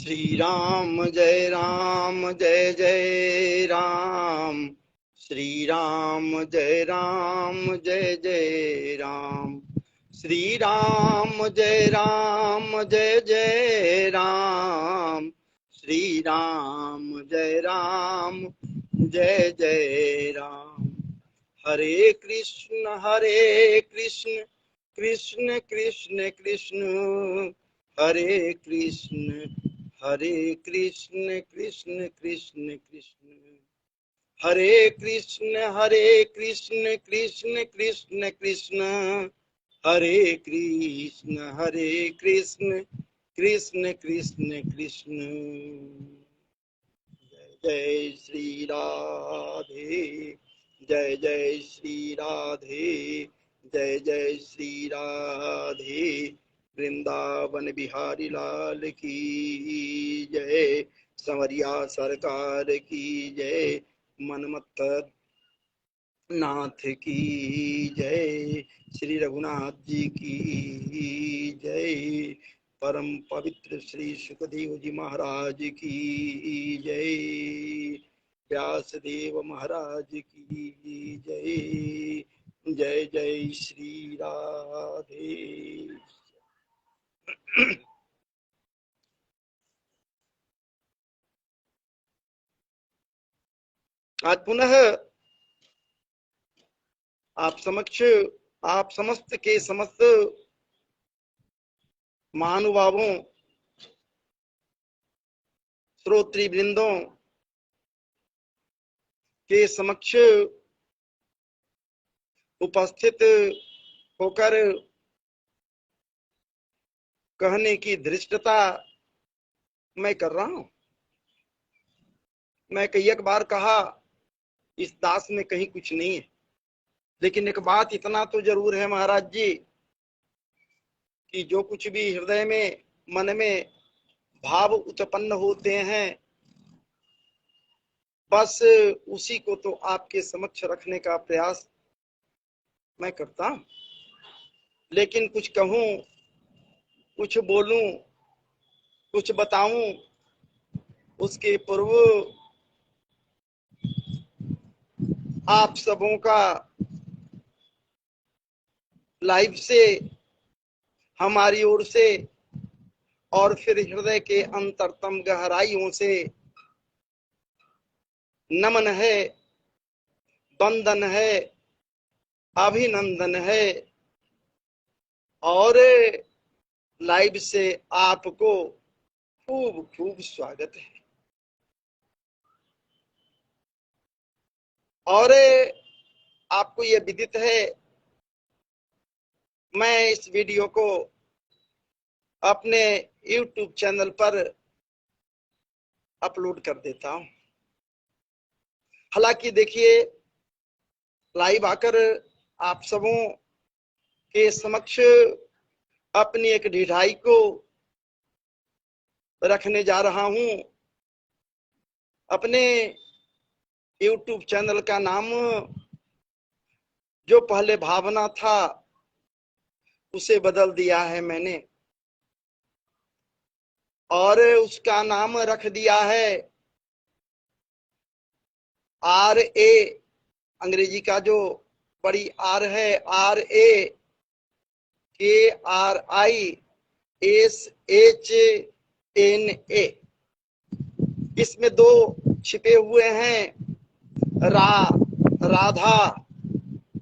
श्री राम जय जय राम। श्री राम जय जय राम। श्री राम जय जय राम। श्री राम जय जय राम। हरे कृष्ण कृष्ण कृष्ण कृष्ण हरे कृष्ण कृष्ण कृष्ण कृष्ण हरे कृष्ण कृष्ण कृष्ण कृष्ण हरे कृष्ण कृष्ण कृष्ण कृष्ण। जय श्री राधे, जय जय श्री राधे, जय जय श्री राधे। वृंदावन बिहारी लाल की जय, संवरिया सरकार की जय, मनमत्त नाथ की जय, श्री रघुनाथ जी की जय, परम पवित्र श्री सुखदेव जी महाराज की जय, व्यासदेव महाराज की जय। जय जय श्री राधे। आज पुनः आप समक्ष, आप समस्त के समस्त महानुभावों, श्रोत्री वृंदों के समक्ष उपस्थित होकर कहने की धृष्टता मैं कर रहा हूं। मैं कई एक बार कहा इस दास में कहीं कुछ नहीं है, लेकिन एक बात इतना तो जरूर है महाराज जी कि जो कुछ भी हृदय में मन में भाव उत्पन्न होते हैं बस उसी को तो आपके समक्ष रखने का प्रयास मैं करता हूं। लेकिन कुछ कहूं, कुछ बोलूं, कुछ बताऊं उसके पूर्व आप सबों का लाइव से हमारी ओर से और फिर हृदय के अंतरतम गहराइयों से नमन है, वंदन है, अभिनंदन है और लाइव से आपको खूब खूब स्वागत है। और आपको यह विदित है मैं इस वीडियो को अपने YouTube चैनल पर अपलोड कर देता हूं। हालांकि देखिए लाइव आकर आप सबों के समक्ष अपनी एक ढिठाई को रखने जा रहा हूं। अपने YouTube चैनल का नाम जो पहले भावना था उसे बदल दिया है मैंने और उसका नाम रख दिया है RA, अंग्रेजी का जो बड़ी R है RAKRISHNA। इसमें दो छिपे हुए हैं राधा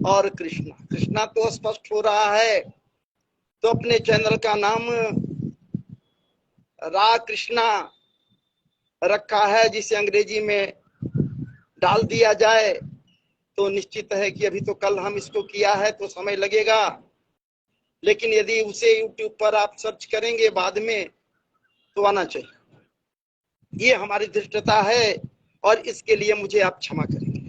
और कृष्णा। कृष्णा तो स्पष्ट हो रहा है, तो अपने चैनल का नाम रा कृष्णा रखा है, जिसे अंग्रेजी में डाल दिया जाए तो निश्चित है कि अभी तो कल हम इसको किया है तो समय लगेगा, लेकिन यदि उसे YouTube पर आप सर्च करेंगे बाद में तो आना चाहिए। ये हमारी धृष्टता है और इसके लिए मुझे आप क्षमा करेंगे।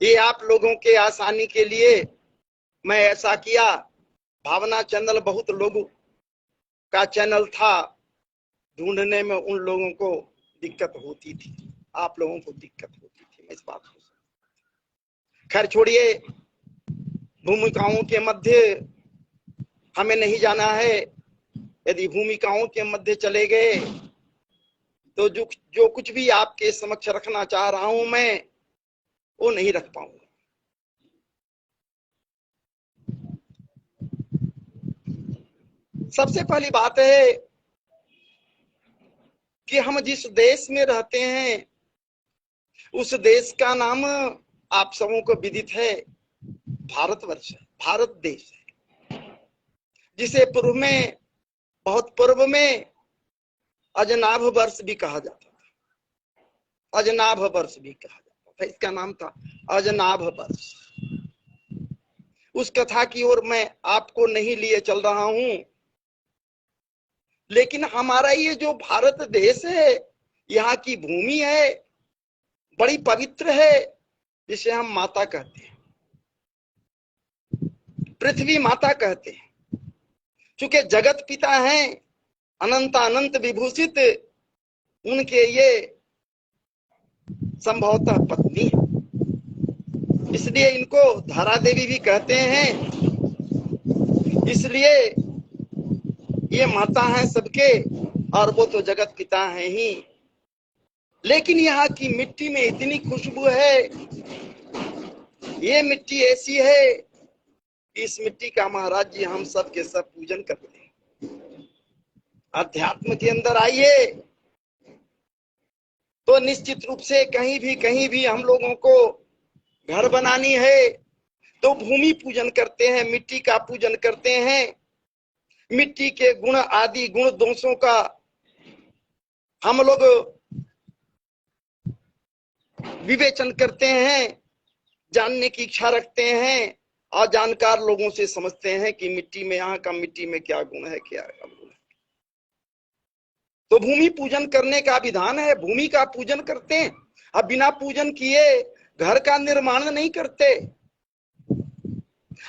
ये आप लोगों के आसानी के लिए मैं ऐसा किया। भावना चैनल बहुत लोगों का चैनल था, ढूंढने में उन लोगों को दिक्कत होती थी, आप लोगों को दिक्कत होती थी, मैं इस बात को खैर छोड़िए। भूमिकाओं के मध्य हमें नहीं जाना है, यदि भूमिकाओं के मध्य चले गए तो जो कुछ भी आपके समक्ष रखना चाह रहा हूं मैं वो नहीं रख पाऊंगा। सबसे पहली बात है कि हम जिस देश में रहते हैं उस देश का नाम आप सबों को विदित है, भारतवर्ष है, भारत देश है, जिसे पूर्व में, बहुत पूर्व में अजनाभ वर्ष भी कहा जाता था, अजनाभ वर्ष भी कहा जाता था, इसका नाम था अजनाभ वर्ष। उस कथा की ओर मैं आपको नहीं लिए चल रहा हूं, लेकिन हमारा ये जो भारत देश है, यहाँ की भूमि है, बड़ी पवित्र है, जिसे हम माता कहते हैं, पृथ्वी माता कहते हैं। चूंकि जगत पिता हैं, अनंत अनंत विभूषित, उनके ये संभवतः पत्नी है, इसलिए इनको धरा देवी भी कहते हैं। इसलिए ये माता है सबके, और वो तो जगत पिता है ही। लेकिन यहाँ की मिट्टी में इतनी खुशबू है, ये मिट्टी ऐसी है कि इस मिट्टी का महाराज जी हम सब के सब पूजन करते हैं। अध्यात्म के अंदर आइए तो निश्चित रूप से कहीं भी हम लोगों को घर बनानी है तो भूमि पूजन करते हैं, मिट्टी का पूजन करते हैं। मिट्टी के गुण आदि गुण दोषों का हम लोग विवेचन करते हैं, जानने की इच्छा रखते हैं, और जानकार लोगों से समझते हैं कि मिट्टी में, यहाँ का मिट्टी में क्या गुण है, क्या गुण है। तो भूमि पूजन करने का विधान है, भूमि का पूजन करते हैं। अब बिना पूजन किए घर का निर्माण नहीं करते।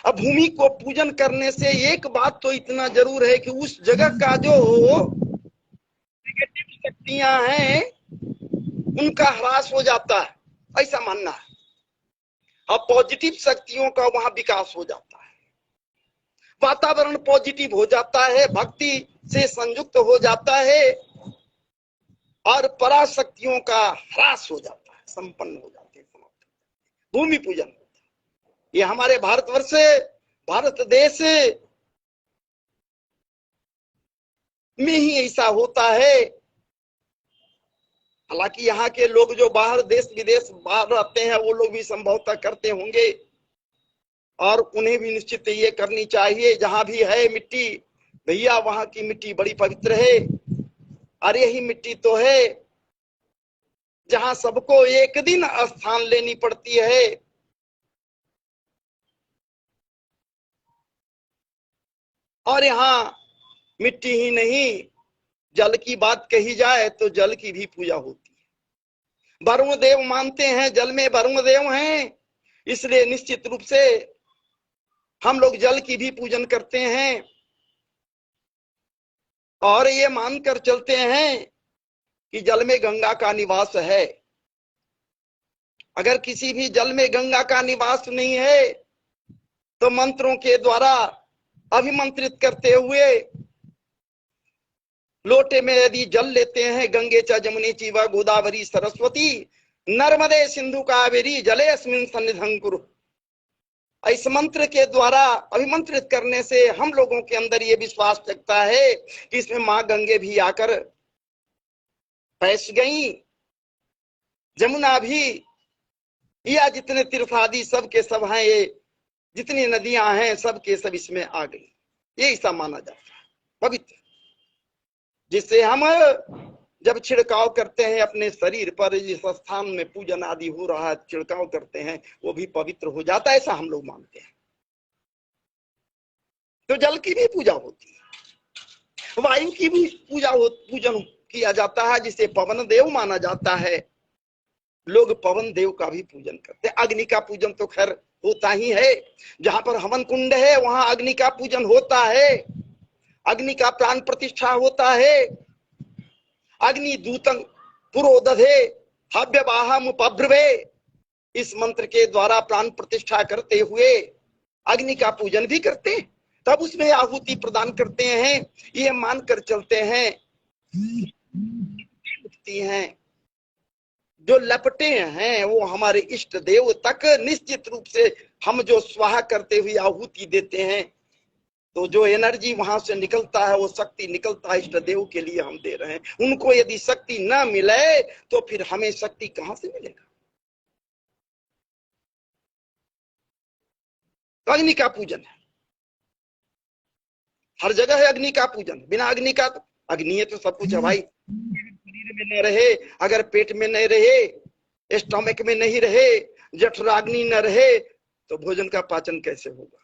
अब भूमि को पूजन करने से एक बात तो इतना जरूर है कि उस जगह का जो नेगेटिव शक्तियां हैं उनका ह्रास हो जाता है, ऐसा मानना है। अब पॉजिटिव शक्तियों का वहां विकास हो जाता है, वातावरण पॉजिटिव हो जाता है, भक्ति से संयुक्त हो जाता है, और पराशक्तियों का ह्रास हो जाता है, संपन्न हो जाते हैं, भूमि पूजन। ये हमारे भारतवर्ष, भारत देश में ही ऐसा होता है। हालांकि यहाँ के लोग जो बाहर देश विदेश बाहर रहते हैं वो लोग भी संभवतः करते होंगे, और उन्हें भी निश्चित ये करनी चाहिए। जहां भी है मिट्टी, भैया वहां की मिट्टी बड़ी पवित्र है। और यही मिट्टी तो है जहां सबको एक दिन स्थान लेनी पड़ती है। और यहाँ मिट्टी ही नहीं, जल की बात कही जाए तो जल की भी पूजा होती है। वरुण देव मानते हैं, जल में वरुण देव हैं, इसलिए निश्चित रूप से हम लोग जल की भी पूजन करते हैं। और ये मानकर चलते हैं कि जल में गंगा का निवास है। अगर किसी भी जल में गंगा का निवास नहीं है तो मंत्रों के द्वारा अभिमंत्रित करते हुए लोटे में यदि जल लेते हैं, गंगे च जमुनी चैव गोदावरी सरस्वती नर्मदे सिंधु कावेरी जले अस्मिन् सन्निधं कुरु, इस मंत्र के द्वारा अभिमंत्रित करने से हम लोगों के अंदर ये विश्वास जगता है कि इसमें मां गंगे भी आकर पैस गई, जमुना भी, या जितने तीर्थ आदि सब के सब हैं, ये जितनी नदियां हैं सब के सब इसमें आ गई। ये ऐसा माना जाता है पवित्र, जिससे हम जब छिड़काव करते हैं अपने शरीर पर, जिस स्थान में पूजन आदि हो रहा है छिड़काव करते हैं, वो भी पवित्र हो जाता है, ऐसा हम लोग मानते हैं। तो जल की भी पूजा होती है, वायु की भी पूजन किया जाता है, जिसे पवन देव माना जाता है। लोग पवन देव का भी पूजन करते हैं। अग्नि का पूजन तो खैर होता ही है, जहां पर हवन कुंड है वहां अग्नि का पूजन होता है, अग्नि का प्राण प्रतिष्ठा होता है। अग्नि दूतं पुरोदधे हव्यवाहम उपब्रवे, इस मंत्र के द्वारा प्राण प्रतिष्ठा करते हुए अग्नि का पूजन भी करते हैं। तब उसमें आहुति प्रदान करते हैं। ये मानकर चलते हैं जो लपटे हैं वो हमारे इष्ट देव तक निश्चित रूप से हम जो स्वाहा करते हुए आहुति देते हैं तो जो एनर्जी वहां से निकलता है वो शक्ति निकलता है इष्ट देव के लिए हम दे रहे हैं। उनको यदि शक्ति ना मिले तो फिर हमें शक्ति कहां से मिलेगा। तो अग्नि का पूजन है, हर जगह है अग्नि का पूजन। बिना अग्नि का तो अग्नि है तो सब कुछ है भाई। शरीर में न रहे, अगर पेट में नहीं रहे, स्टमक में नहीं रहे, जठराग्नि न रहे तो भोजन का पाचन कैसे होगा।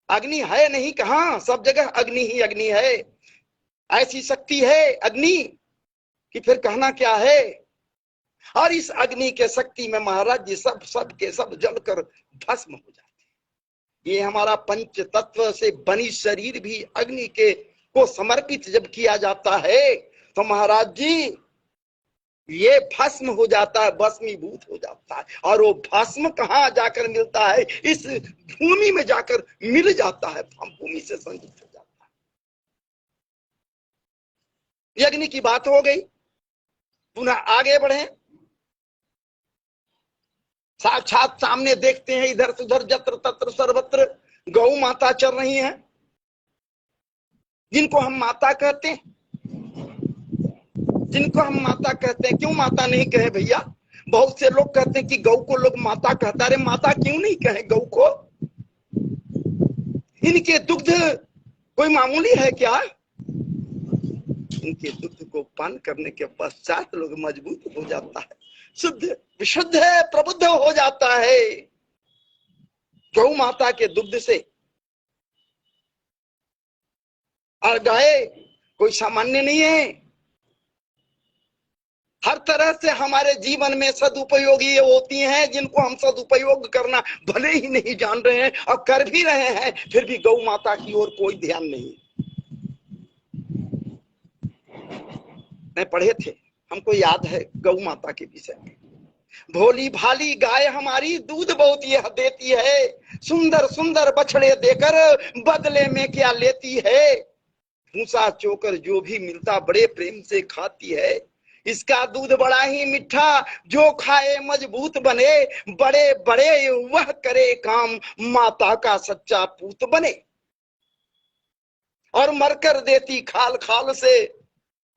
अग्नि है नहीं कहां, सब जगह अग्नि ही अग्नि है। ऐसी शक्ति है अग्नि कि फिर कहना क्या है। और इस अग्नि के शक्ति में महाराज जी सब के सब जलकर भस्म हो जाते। ये हमारा पंच तत्व से बनी शरीर भी अग्नि के को समर्पित जब किया जाता है तो महाराज जी ये भस्म हो जाता है, भस्मीभूत हो जाता है। और वो भस्म कहाँ जाकर मिलता है, इस भूमि में जाकर मिल जाता है, भूमि से संयुक्त हो जाता है। ये अग्नि की बात हो गई। पुनः आगे बढ़े, साक्षात सामने देखते हैं इधर से उधर जत्र तत्र सर्वत्र गौ माता चल रही हैं, जिनको हम माता कहते हैं, जिनको हम माता कहते हैं। क्यों माता नहीं कहे भैया? बहुत से लोग कहते हैं कि गौ को लोग माता कहता है। अरे माता क्यों नहीं कहे गौ को? इनके दुग्ध कोई मामूली है क्या? इनके दुग्ध को पान करने के पश्चात लोग मजबूत हो जाता है, शुद्ध विशुद्ध है, प्रबुद्ध हो जाता है गौ माता के दुग्ध से। और गाय कोई सामान्य नहीं है, हर तरह से हमारे जीवन में सदुपयोगी होती हैं, जिनको हम सदुपयोग करना भले ही नहीं जान रहे हैं और कर भी रहे हैं, फिर भी गौ माता की ओर कोई ध्यान नहीं। मैं पढ़े थे, हमको याद है गौ माता के विषय में। भोली भाली गाय हमारी दूध बहुत यह देती है, सुंदर सुंदर बछड़े देकर बदले में क्या लेती है। भूसा चोकर जो भी मिलता बड़े प्रेम से खाती है। इसका दूध बड़ा ही मीठा, जो खाए मजबूत बने, बड़े बड़े वह करे काम, माता का सच्चा पूत बने। और मरकर देती खाल खाल से,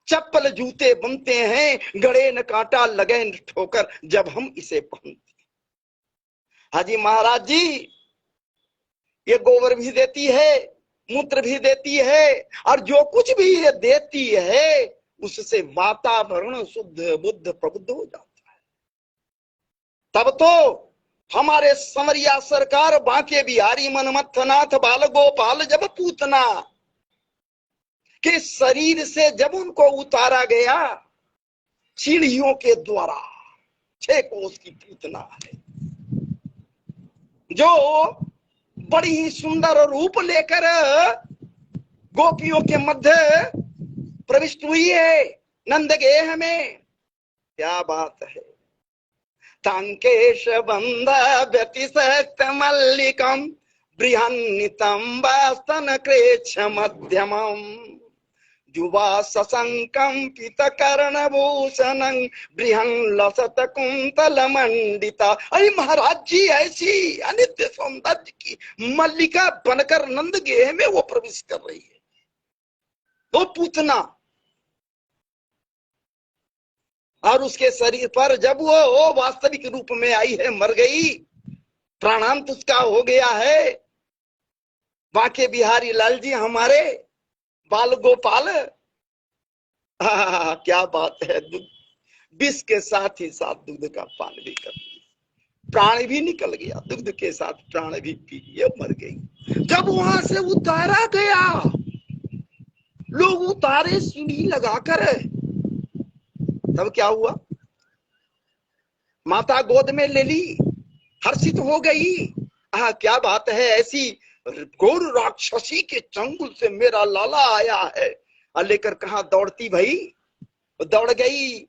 चप्पल जूते बनते हैं, गड़े न कांटा लगे न ठोकर जब हम इसे पहनते। हाजी महाराज जी ये गोबर भी देती है, मूत्र भी देती है, और जो कुछ भी ये देती है उससे वातावरण शुद्ध बुद्ध प्रबुद्ध हो जाता है। तब तो हमारे समरिया सरकार बांके बिहारी मनमथनाथ बाल गोपाल जब पूतना के शरीर से जब उनको उतारा गया सीढ़ियों के द्वारा, 6 कोस की पूतना है जो बड़ी ही सुंदर रूप लेकर गोपियों के मध्य प्रविष्ट हुई है नंदगेह में। क्या बात है। तांकेश बंध व्यतिशक्त मल्लिकम बृहन्नितंबास्तन क्रेच्छ मध्यमम जुवा सशंकंपित कर्णभूषणं बृहन् लसत कुंतल मंडिता। अरे महाराज जी ऐसी अनित्य सौंदर्य की मल्लिका बनकर नंदगेह में वो प्रवेश कर रही है। वो पूतना, और उसके शरीर पर जब वो वास्तविक रूप में आई है, मर गई, प्राणांत उसका हो गया है। बांके बिहारी लाल जी हमारे बाल गोपाल, क्या बात है। दूध विष के साथ ही साथ दूध का पान भी कर लिया, प्राण भी निकल गया, दूध के साथ प्राण भी पी लिए, मर गई। जब वहां से उतारा गया, लोग उतारे सीढ़ी लगाकर, तब क्या हुआ? माता गोद में ले ली, हर्षित हो गई। क्या बात है, ऐसी घोर राक्षसी के चंगुल से मेरा लाला आया है। लेकर कहा दौड़ती भाई, दौड़ गई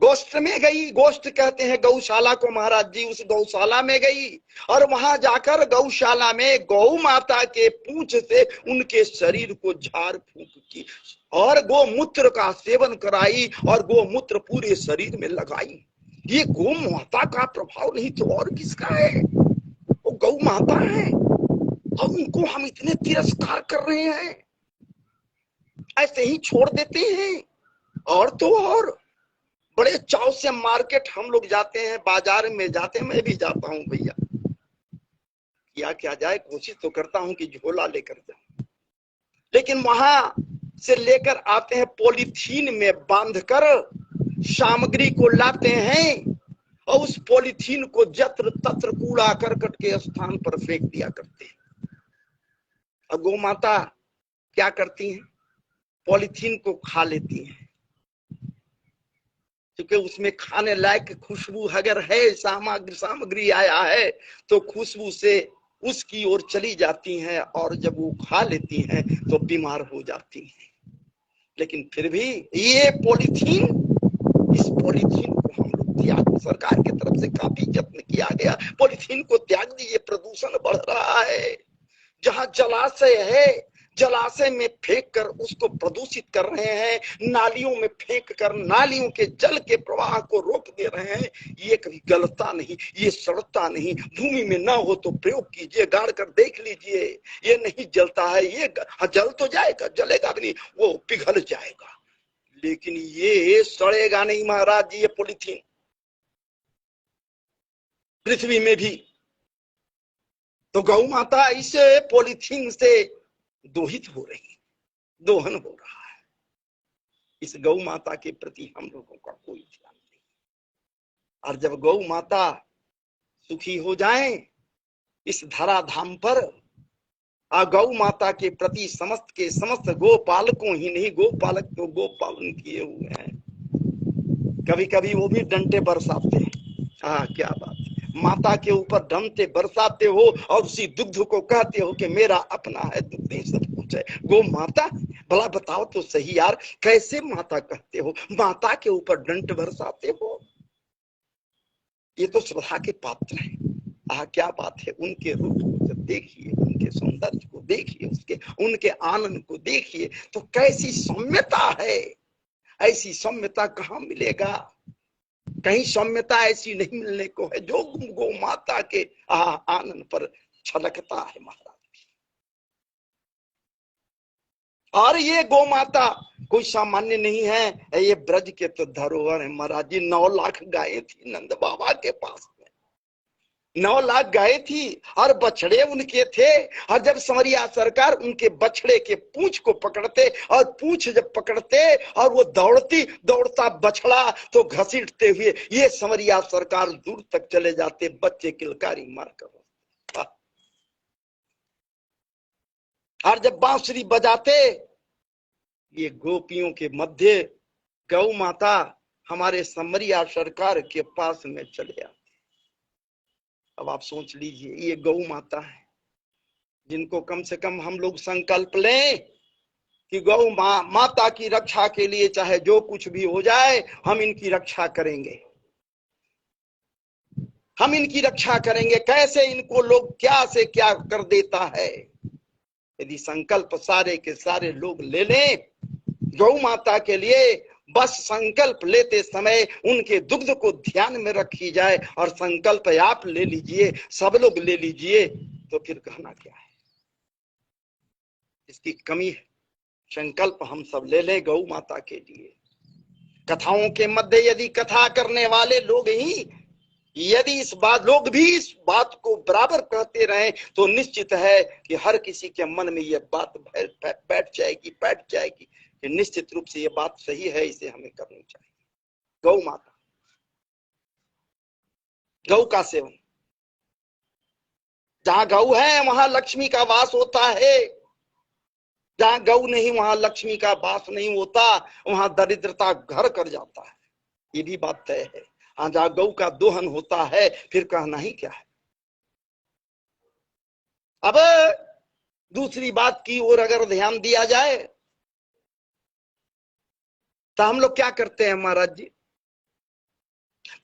गोष्ठ में गई, गोष्ठ कहते हैं गौशाला को, महाराज जी उस गौशाला में गई और वहां जाकर गौशाला में गौ माता के पूंछ से उनके शरीर को झाड़ फूंक की और गोमूत्र का सेवन कराई और गोमूत्र पूरे शरीर में लगाई। ये गौ माता का प्रभाव नहीं तो और किसका है? वो गौ माता है और उनको हम इतने तिरस्कार कर रहे हैं, ऐसे ही छोड़ देते हैं। और तो और बड़े चाव से मार्केट हम लोग जाते हैं, बाजार में जाते हैं, मैं भी जाता हूं भैया, क्या जाए, कोशिश तो करता हूं कि झोला लेकर जाऊं, लेकिन वहां से लेकर आते हैं पॉलीथीन में बांधकर सामग्री को लाते हैं और उस पॉलीथीन को जत्र तत्र कूड़ा करकट के स्थान पर फेंक दिया करते हैं। और गौ माता क्या करती हैं? पॉलीथीन को खा लेती हैं, क्योंकि उसमें खाने लायक खुशबू अगर है, सामग्री आया है तो खुशबू से उसकी ओर चली जाती हैं और जब वो खा लेती हैं तो बीमार हो जाती हैं। लेकिन फिर भी ये पॉलीथीन, इस पॉलीथीन को हम लोग त्याग, सरकार की तरफ से काफी यत्न किया गया, पॉलीथीन को त्याग दीजिए, प्रदूषण बढ़ रहा है। जहां जलाशय है, जलाशय में फेंक कर उसको प्रदूषित कर रहे हैं, नालियों में फेंक कर नालियों के जल के प्रवाह को रोक दे रहे हैं। ये कभी गलता नहीं, ये सड़ता नहीं। भूमि में ना हो तो प्रयोग कीजिए, गाड़ कर देख लीजिए, ये नहीं जलता है, ये जल तो जाएगा, जलेगा भी नहीं, वो पिघल जाएगा, लेकिन ये सड़ेगा नहीं महाराज जी। ये पॉलीथीन पृथ्वी में भी, तो गौ माता इसे पॉलीथीन से दोहित हो रही, दोहन हो रहा है। इस गौ माता के प्रति हम लोगों का कोई ध्यान नहीं। और जब गौ माता सुखी हो जाए इस धराधाम पर, गौ माता के प्रति समस्त के समस्त गोपालकों ही नहीं, गोपालक तो गोपालन किए हुए हैं, कभी कभी वो भी डंटे बरसाते हैं। क्या बात है, माता के ऊपर डंटे बरसाते हो और उसी दुग्ध को कहते हो कि मेरा अपना है, दुग्ध ही सब कुछ है। गो माता, भला बताओ तो सही यार, कैसे माता कहते हो, माता के ऊपर डंट बरसाते हो? ये तो श्रद्धा के पात्र है। क्या बात है, उनके रूप को जब देखिए, उनके सौंदर्य को देखिए, उसके उनके आनंद को देखिए, तो कैसी सौम्यता है। ऐसी सौम्यता कहाँ मिलेगा? कहीं सौम्यता ऐसी नहीं मिलने को है जो गौ माता के आनंद पर छलकता है महाराज। और ये गौ माता कोई सामान्य नहीं है, ये ब्रज के तो धरोहर है महाराज जी। 9 लाख गायें थी नंद बाबा के पास में, 9 लाख गायें थी और बछड़े उनके थे। और जब समरिया सरकार उनके बछड़े के पूंछ को पकड़ते और पूंछ जब पकड़ते और वो दौड़ती, दौड़ता बछड़ा तो घसीटते हुए ये समरिया सरकार दूर तक चले जाते, बच्चे किलकारी मारकर। और जब बांसुरी बजाते, ये गोपियों के मध्य गौ माता हमारे समरिया सरकार के पास में चले आते। अब आप सोच लीजिए, ये गौ माता है जिनको कम से कम हम लोग संकल्प लें कि गौ माता की रक्षा के लिए चाहे जो कुछ भी हो जाए, हम इनकी रक्षा करेंगे, हम इनकी रक्षा करेंगे। कैसे इनको लोग क्या से क्या कर देता है। यदि संकल्प सारे के सारे लोग ले लें गौ माता के लिए, बस संकल्प लेते समय उनके दुग्ध को ध्यान में रखी जाए और संकल्प आप ले लीजिए, सब लोग ले लीजिए, तो फिर कहना क्या है। इसकी कमी है। संकल्प हम सब ले लें गौ माता के लिए। कथाओं के मध्य यदि कथा करने वाले लोग ही यदि लोग भी इस बात को बराबर कहते रहे तो निश्चित है कि हर किसी के मन में यह बात बैठ जाएगी कि निश्चित रूप से ये बात सही है, इसे हमें करनी चाहिए। गौ माता, गौ का सेवन, जहां गौ है वहां लक्ष्मी का वास होता है, जहां गौ नहीं वहां लक्ष्मी का वास नहीं होता, वहां दरिद्रता घर कर जाता है। ये भी बात तय है। जहां गौ का दोहन होता है फिर कहना ही क्या है। अब दूसरी बात की ओर अगर ध्यान दिया जाए तो हम लोग क्या करते हैं महाराज जी,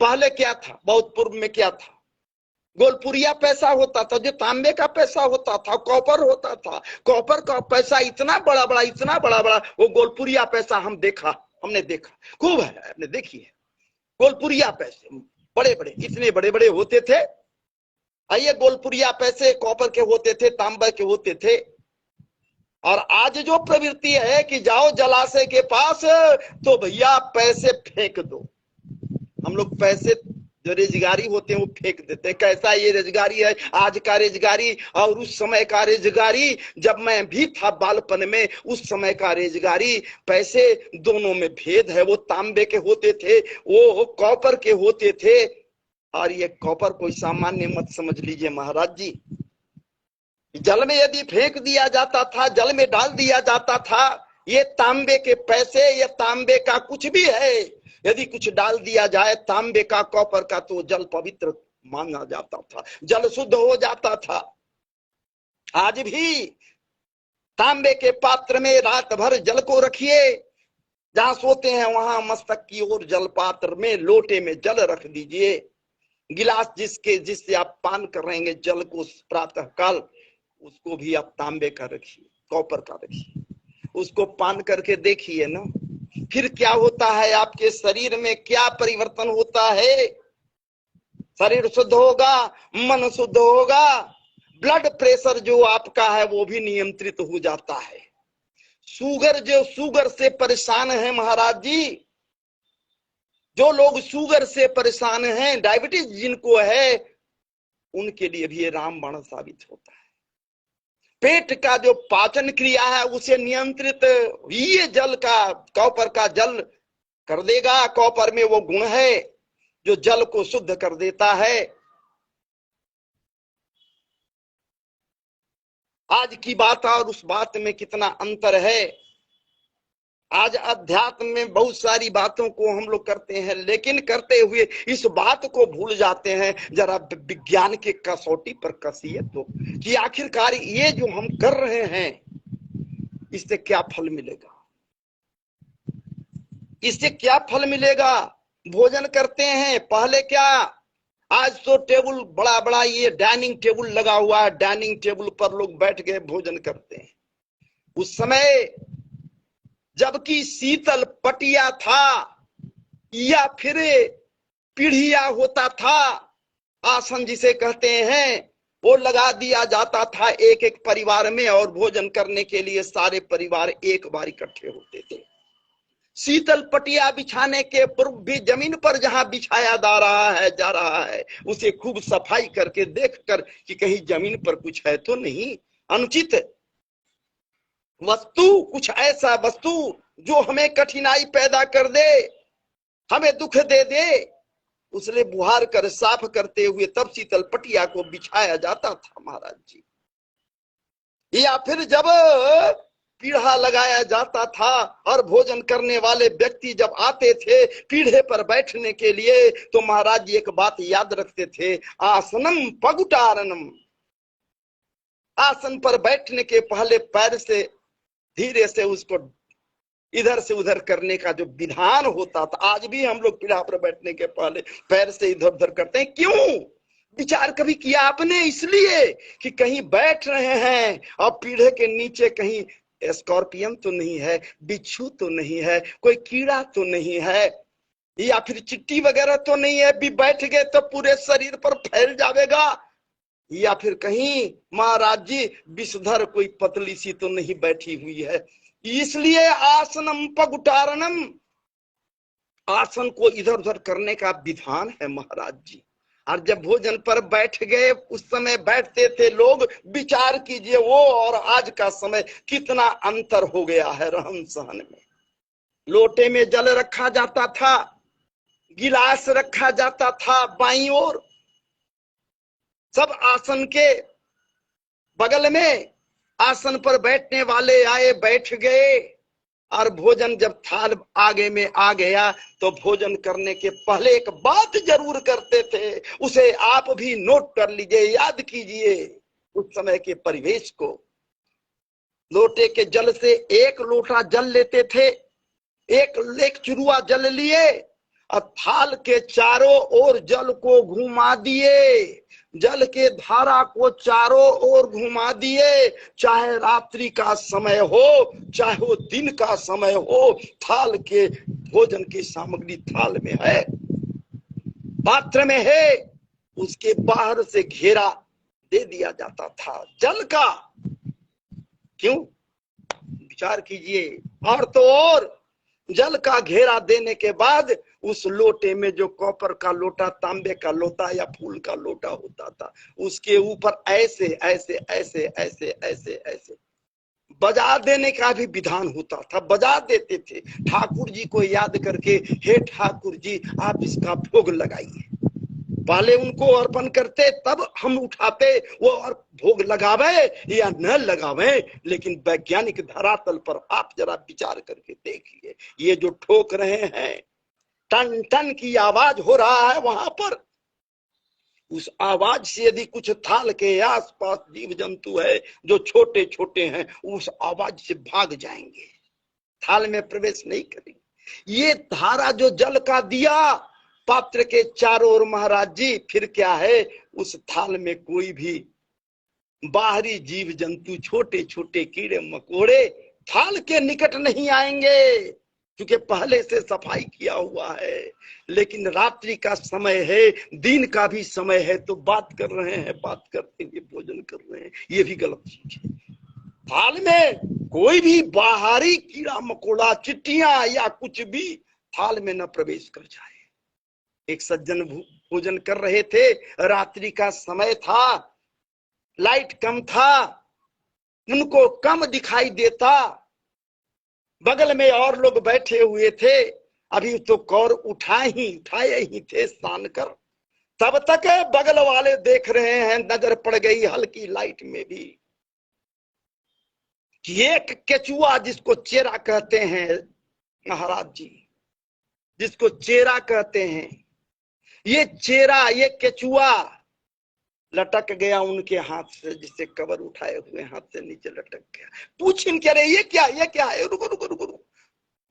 पहले क्या था, बहुत पूर्व में क्या था, गोलपुरिया पैसा होता था, जो तांबे का पैसा होता था, कॉपर होता था। कॉपर का पैसा इतना बड़ा बड़ा, इतना बड़ा बड़ा, वो गोलपुरिया पैसा हमने देखा खूब है, हमने देखी है। गोलपुरिया पैसे बड़े बड़े, इतने बड़े बड़े होते थे। आइए, गोलपुरिया पैसे कॉपर के होते थे, तांबे के होते थे। और आज जो प्रवृत्ति है कि जाओ जलाशय के पास तो भैया पैसे फेंक दो। हम लोग पैसे जो रोजगारी होते हैं वो फेंक देते हैं। कैसा ये रोजगारी है, आज का रोजगारी और उस समय का रोजगारी। जब मैं भी था बालपन में, उस समय का रोजगारी, पैसे दोनों में भेद है। वो तांबे के होते थे, वो कॉपर के होते थे। और ये कॉपर कोई सामान्य मत समझ लीजिए महाराज जी। जल में यदि फेंक दिया जाता था, जल में डाल दिया जाता था, ये तांबे के पैसे, ये तांबे का कुछ भी है, यदि कुछ डाल दिया जाए तांबे का, कॉपर का, तो जल पवित्र माना जाता था, जल शुद्ध हो जाता था। आज भी तांबे के पात्र में रात भर जल को रखिए, जहां सोते हैं वहां मस्तक की ओर जल पात्र में, लोटे में जल रख दीजिए। गिलास जिससे आप पान कर रहेंगे जल को प्रातः काल, उसको भी आप तांबे का रखिए, कॉपर का रखिए, उसको पान करके देखिए ना, फिर क्या होता है, आपके शरीर में क्या परिवर्तन होता है। शरीर शुद्ध होगा, मन शुद्ध होगा, ब्लड प्रेशर जो आपका है वो भी नियंत्रित हो जाता है। शुगर से परेशान है महाराज जी, जो लोग शुगर से परेशान हैं, डायबिटीज जिनको है, उनके लिए भी ये रामबाण साबित होता है। पेट का जो पाचन क्रिया है उसे नियंत्रित ये जल का, कॉपर का जल कर देगा। कॉपर में वो गुण है जो जल को शुद्ध कर देता है। आज की बात और उस बात में कितना अंतर है। आज अध्यात्म में बहुत सारी बातों को हम लोग करते हैं, लेकिन करते हुए इस बात को भूल जाते हैं, जरा विज्ञान के कसौटी पर कसिए तो, कि आखिरकार ये जो हम कर रहे हैं इससे क्या फल मिलेगा, इससे क्या फल मिलेगा। भोजन करते हैं, पहले क्या, आज तो टेबल बड़ा बड़ा ये डाइनिंग टेबल लगा हुआ है, डाइनिंग टेबल पर लोग बैठ के भोजन करते हैं। उस समय जबकि शीतल पटिया था या फिर पीढ़िया होता था, आसन जिसे कहते हैं, वो लगा दिया जाता था एक एक परिवार में, और भोजन करने के लिए सारे परिवार एक बार इकट्ठे होते थे। शीतल पटिया बिछाने के पूर्व भी जमीन पर जहां बिछाया जा रहा है उसे खूब सफाई करके देखकर कि कहीं जमीन पर कुछ है तो नहीं, अनुचित वस्तु, कुछ ऐसा वस्तु जो हमें कठिनाई पैदा कर दे, हमें दुख दे दे, उसने बुहार कर साफ करते हुए तब शीतल पटिया को बिछाया जाता था महाराज जी। या फिर जब पीढ़ा लगाया जाता था और भोजन करने वाले व्यक्ति जब आते थे पीढ़े पर बैठने के लिए, तो महाराज जी एक बात याद रखते थे, आसनम पगुटारनम। आसन पर बैठने के पहले पैर से धीरे से उसको इधर से उधर करने का जो विधान होता था, आज भी हम लोग पीढ़ा पर बैठने के पहले पैर से इधर उधर करते हैं। क्यों? विचार कभी किया आपने? इसलिए कि कहीं बैठ रहे हैं और पीढ़े के नीचे कहीं स्कॉर्पियन तो नहीं है, बिच्छू तो नहीं है, कोई कीड़ा तो नहीं है, या फिर चिट्टी वगैरह तो नहीं है, भी बैठ गए तो पूरे शरीर पर फैल जाएगा, या फिर कहीं महाराज जी विषधर कोई पतली सी तो नहीं बैठी हुई है। इसलिए आसनम पगुटारनम, आसन को इधर उधर करने का विधान है महाराज जी। और जब भोजन पर बैठ गए, उस समय बैठते थे लोग, विचार कीजिए वो और आज का समय कितना अंतर हो गया है रहन सहन में। लोटे में जल रखा जाता था, गिलास रखा जाता था बाईं ओर, सब आसन के बगल में, आसन पर बैठने वाले आए, बैठ गए, और भोजन जब थाल आगे में आ गया तो भोजन करने के पहले एक बात जरूर करते थे, उसे आप भी नोट कर लीजिए, याद कीजिए उस समय के परिवेश को। लोटे के जल से एक लोटा जल लेते थे, एक चुरुआ जल लिए थाल के चारों ओर जल को घुमा दिए, जल के धारा को चारों ओर घुमा दिए। चाहे रात्रि का समय हो, चाहे वो दिन का समय हो, थाल के भोजन की सामग्री थाल में है, पात्र में है, उसके बाहर से घेरा दे दिया जाता था जल का। क्यों? विचार कीजिए। और तो और जल का घेरा देने के बाद उस लोटे में जो कॉपर का लोटा, तांबे का लोटा या फूल का लोटा होता था, उसके ऊपर ऐसे ऐसे ऐसे ऐसे ऐसे ऐसे बजा देने का भी विधान होता था। बजा देते थे ठाकुर जी को याद करके, हे ठाकुर जी आप इसका भोग लगाइए। पहले उनको अर्पण करते, तब हम उठाते वो, और भोग लगावे या न लगावे। लेकिन वैज्ञानिक धरातल पर आप जरा विचार करके देखिए, ये जो ठोक रहे हैं, टन टन की आवाज हो रहा है वहां पर, उस आवाज से यदि कुछ थाल के आसपास जीव जंतु है जो छोटे छोटे हैं, उस आवाज से भाग जाएंगे, थाल में प्रवेश नहीं करेंगे। ये धारा जो जल का दिया पात्र के चारों ओर महाराज जी, फिर क्या है, उस थाल में कोई भी बाहरी जीव जंतु, छोटे छोटे कीड़े मकोड़े थाल के निकट नहीं आएंगे, क्योंकि पहले से सफाई किया हुआ है। लेकिन रात्रि का समय है, दिन का भी समय है, तो बात कर रहे हैं, बात करते हुए भोजन कर रहे हैं, ये भी गलत चीज है। थाल में कोई भी बाहरी कीड़ा मकोड़ा, चिट्टियां या कुछ भी थाल में न प्रवेश कर जाए। एक सज्जन भोजन कर रहे थे, रात्रि का समय था, लाइट कम था, उनको कम दिखाई देता, बगल में और लोग बैठे हुए थे, अभी तो कौर उठाए ही थे स्नान कर, तब तक बगल वाले देख रहे हैं, नजर पड़ गई हल्की लाइट में भी कि एक केचुआ, जिसको चेरा कहते हैं महाराज जी, जिसको चेरा कहते हैं, ये चेरा, ये केचुआ लटक गया उनके हाथ से, जिससे कवर उठाए हुए हाथ से नीचे लटक गया। पूछ इनके रहे ये क्या है, रुको रुको रुको रुको।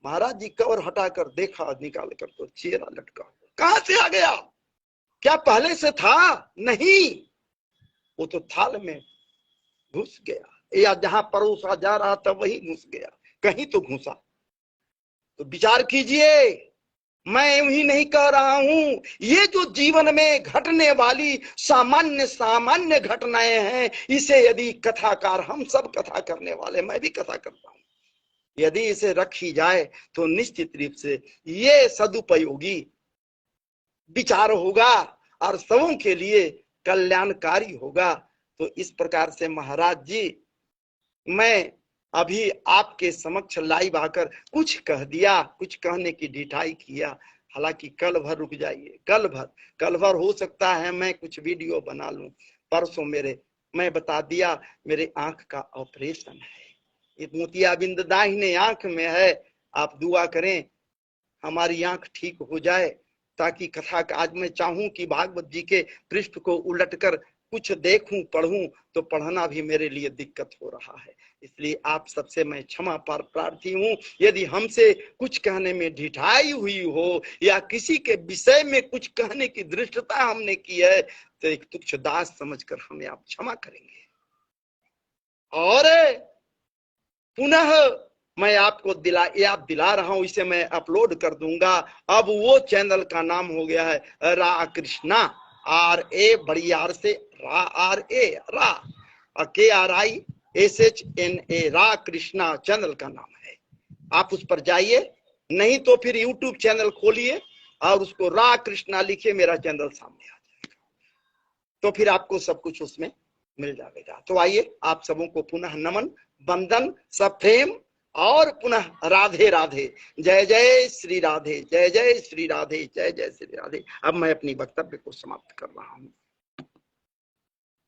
महाराज जी कवर हटाकर देखा, निकाल कर तो चेहरा लटका। कहां से आ गया? क्या पहले से था? नहीं, वो तो थाल में घुस गया, या जहां परोसा जा रहा था वही घुस गया, कहीं तो घुसा। तो विचार कीजिए, मैं यूं ही नहीं कह रहा हूं, ये जो जीवन में घटने वाली सामान्य सामान्य घटनाएं हैं, इसे यदि कथाकार, हम सब कथा करने वाले, मैं भी कथा करता हूं, यदि इसे रखी जाए तो निश्चित रूप से ये सदुपयोगी विचार होगा और सबों के लिए कल्याणकारी होगा। तो इस प्रकार से महाराज जी, मैं अभी आपके समक्ष लाइव आकर कुछ कह दिया, कुछ कहने की ढिठाई किया। हालांकि कल भर रुक जाइए, कल भर हो सकता है मैं कुछ वीडियो बना लूं। परसों मैं बता दिया, मेरे आंख का ऑपरेशन है, ये मोतियाबिंद दाहिने आंख में है। आप दुआ करें हमारी आंख ठीक हो जाए, ताकि कथा का, आज मैं चाहूं कि भागवत जी के पृष्ठ को उलटकर कुछ देखूं, पढ़ूं, तो पढ़ना भी मेरे लिए दिक्कत हो रहा है। इसलिए आप सबसे मैं क्षमा प्रार्थी हूं, यदि हमसे कुछ कहने में ढिठाई हुई हो या किसी के विषय में कुछ कहने की दृष्टता हमने की है, तो एक तुच्छ दास समझकर हमें आप क्षमा करेंगे। और पुनः मैं आपको याद दिला रहा हूं, इसे मैं अपलोड कर दूंगा। अब वो चैनल का नाम हो गया है रा कृष्णा, RA बड़ी आर से RA, रा KRISHNA, रा कृष्णा चैनल का नाम है। आप उस पर जाइए, नहीं तो फिर YouTube चैनल खोलिए और उसको रा कृष्णा लिखिए, मेरा चैनल सामने आ जाएगा, तो फिर आपको सब कुछ उसमें मिल जाएगा। तो आइए, आप सबों को पुनः नमन, वंदन, सब प्रेम, और पुनः राधे राधे, जय जय श्री राधे, जय जय श्री राधे, जय जय श्री राधे। अब मैं अपनी वक्तव्य को समाप्त कर रहा हूं।